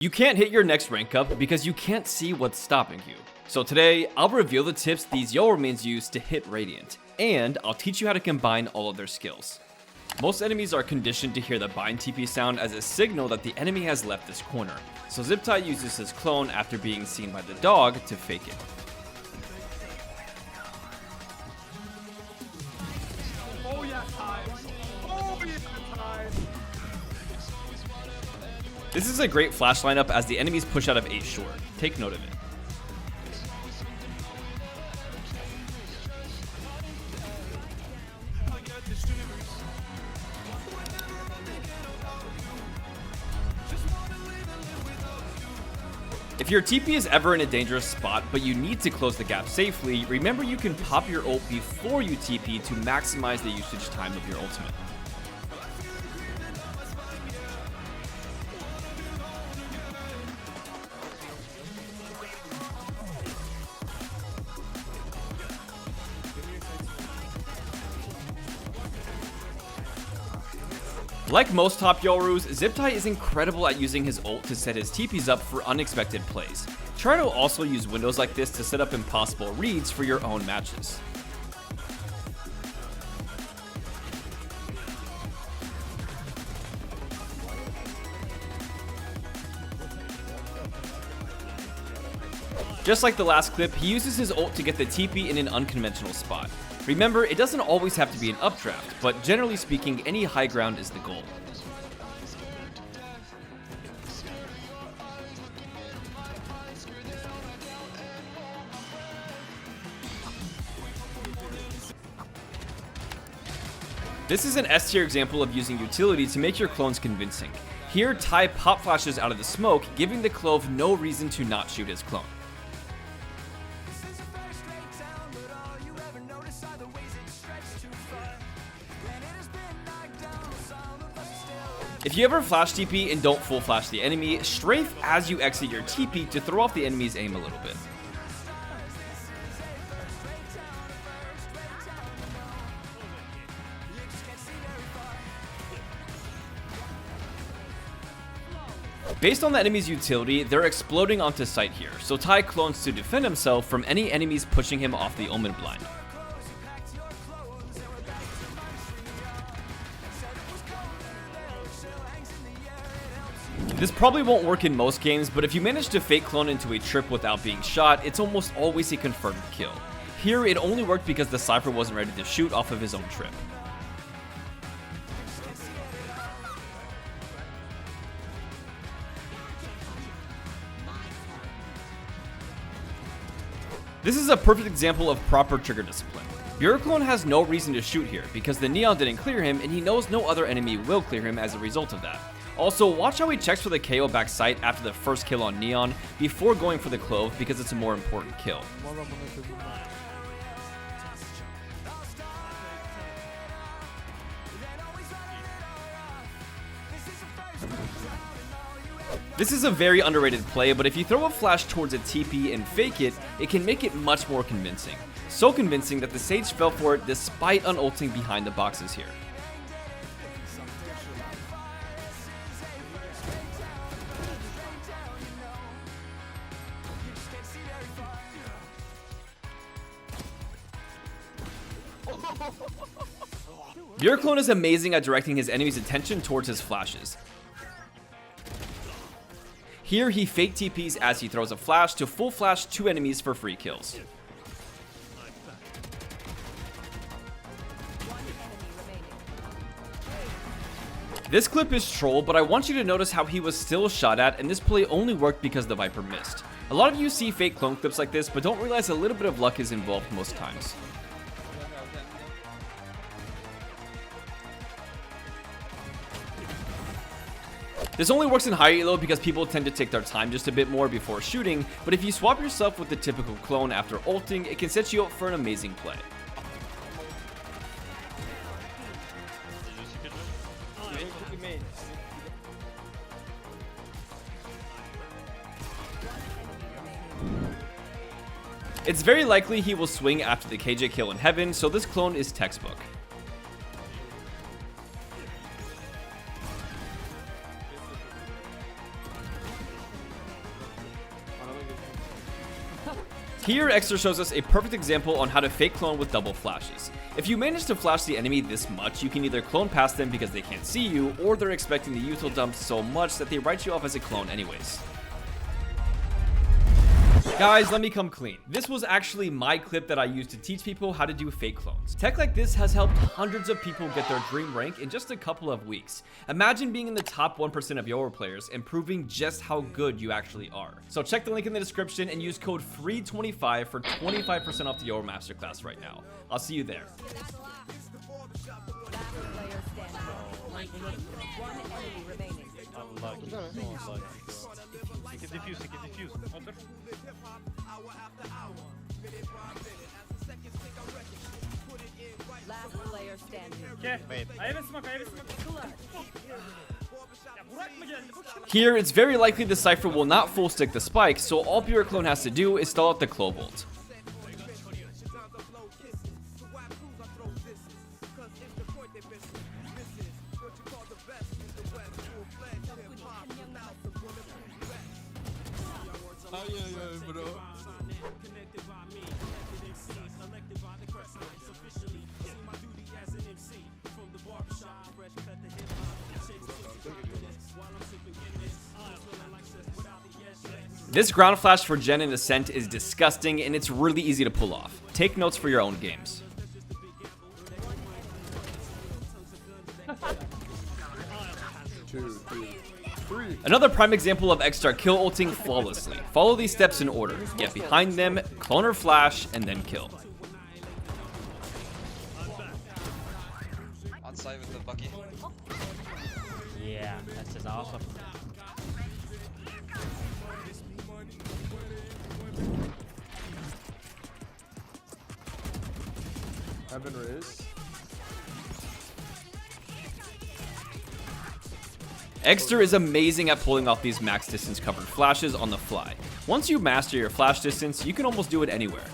You can't hit your next rank up because you can't see what's stopping you. So today, I'll reveal the tips these Yoru mains use to hit Radiant, and I'll teach you how to combine all of their skills. Most enemies are conditioned to hear the bind TP sound as a signal that the enemy has left this corner, so Ziptai uses his clone after being seen by the dog to fake it. Oh yeah, time! Oh yeah, time! This is a great flash lineup as the enemies push out of 8 short. Take note of it. If your TP is ever in a dangerous spot, but you need to close the gap safely, remember you can pop your ult before you TP to maximize the usage time of your ultimate. Like most top Yorus, Ziptai is incredible at using his ult to set his TPs up for unexpected plays. Try to also use windows like this to set up impossible reads for your own matches. Just like the last clip, he uses his ult to get the TP in an unconventional spot. Remember, it doesn't always have to be an updraft, but generally speaking, any high ground is the goal. This is an S tier example of using utility to make your clones convincing. Here, Tai pop flashes out of the smoke, giving the Clove no reason to not shoot his clone. If you ever flash TP and don't full flash the enemy, strafe as you exit your TP to throw off the enemy's aim a little bit. Based on the enemy's utility, they're exploding onto sight here, so Tai clones to defend himself from any enemies pushing him off the Omen blind. This probably won't work in most games, but if you manage to fake clone into a trip without being shot, it's almost always a confirmed kill. Here, it only worked because the Cypher wasn't ready to shoot off of his own trip. This is a perfect example of proper trigger discipline. Your clone has no reason to shoot here because the Neon didn't clear him and he knows no other enemy will clear him as a result of that. Also, watch how he checks for the KO back sight after the first kill on Neon before going for the Clove because it's a more important kill. This is a very underrated play, but if you throw a flash towards a TP and fake it, it can make it much more convincing. So convincing that the Sage fell for it despite unulting behind the boxes here. Your clone is amazing at directing his enemy's attention towards his flashes. Here he fake TPs as he throws a flash to full flash 2 enemies for free kills. This clip is troll, but I want you to notice how he was still shot at, and this play only worked because the Viper missed. A lot of you see fake clone clips like this, but don't realize a little bit of luck is involved most times. This only works in high elo because people tend to take their time just a bit more before shooting, but if you swap yourself with the typical clone after ulting, it can set you up for an amazing play. It's very likely he will swing after the KJ kill in heaven, so this clone is textbook. Here, Extra shows us a perfect example on how to fake clone with double flashes. If you manage to flash the enemy this much, you can either clone past them because they can't see you, or they're expecting the util dump so much that they write you off as a clone anyways. Guys, let me come clean. This was actually my clip that I used to teach people how to do fake clones. Tech like this has helped hundreds of people get their dream rank in just a couple of weeks. Imagine being in the top 1% of Yoru players and proving just how good you actually are. So check the link in the description and use code FREE25 for 25% off the Yoru Masterclass right now. I'll see you there. Last player standing. Here, it's very likely the Cypher will not full stick the spike, so all Pure Clone has to do is stall out the Clove ult. This ground flash for Jen in Ascent is disgusting, and it's really easy to pull off. Take notes for your own games. Another prime example of X-Star kill ulting flawlessly. Follow these steps in order. Get behind them, clone or flash, and then kill. On site with the Bucky. Yeah, that's just awesome. I've been raised. Exter is amazing at pulling off these max distance covered flashes on the fly. Once you master your flash distance, you can almost do it anywhere.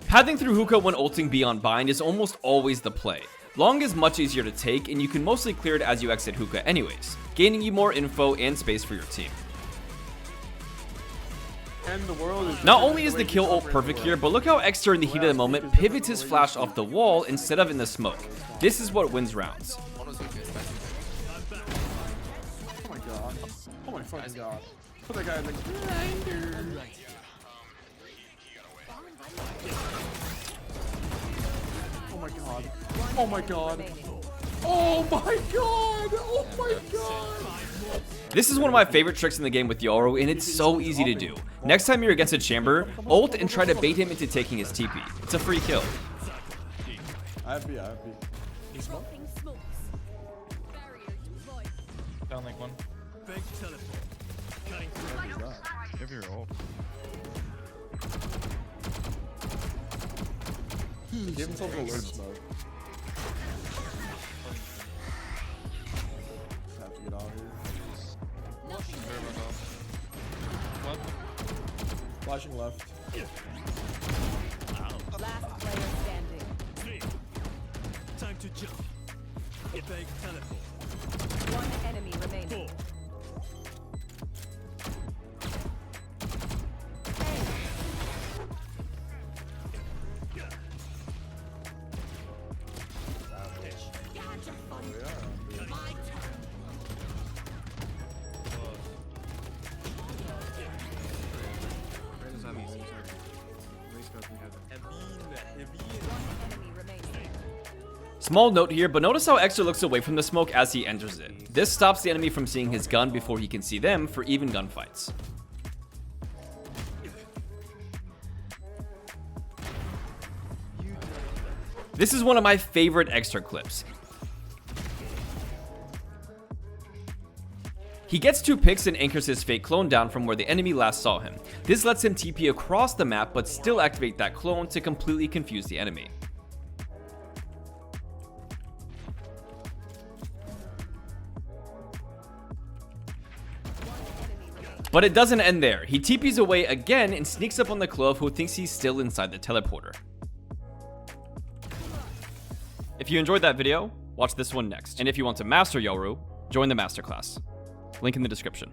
Pathing through hookah when ulting beyond bind is almost always the play. Long is much easier to take, and you can mostly clear it as you exit hookah anyways, gaining you more info and space for your team. And the world is Not only is the kill ult perfect here, but look how Exter in the heat of the moment pivots his flash off the wall instead of in the smoke. This is what wins rounds. Oh my god. Oh my fucking god. Put that guy in the grinder. Oh my god. Oh my god. Oh my god. Oh my god. This is one of my favorite tricks in the game with Yoru, and it's so easy to do. Next time you're against a chamber, ult and try to bait him into taking his TP. It's a free kill. I have B. He's smoke. Down like one. Give your ult. He gave himself a alert smoke. Have to get out of here. Flashing left. Last player standing. Time to jump. Big teleport. One enemy remaining. Enemy remaining. Small note here, but notice how Exter looks away from the smoke as he enters it. This stops the enemy from seeing his gun before he can see them for even gunfights. This is one of my favorite Exter clips. He gets 2 picks and anchors his fake clone down from where the enemy last saw him. This lets him TP across the map but still activate that clone to completely confuse the enemy. But it doesn't end there. He TPs away again and sneaks up on the Clove, who thinks he's still inside the teleporter. If you enjoyed that video, watch this one next. And if you want to master Yoru, join the masterclass. Link in the description.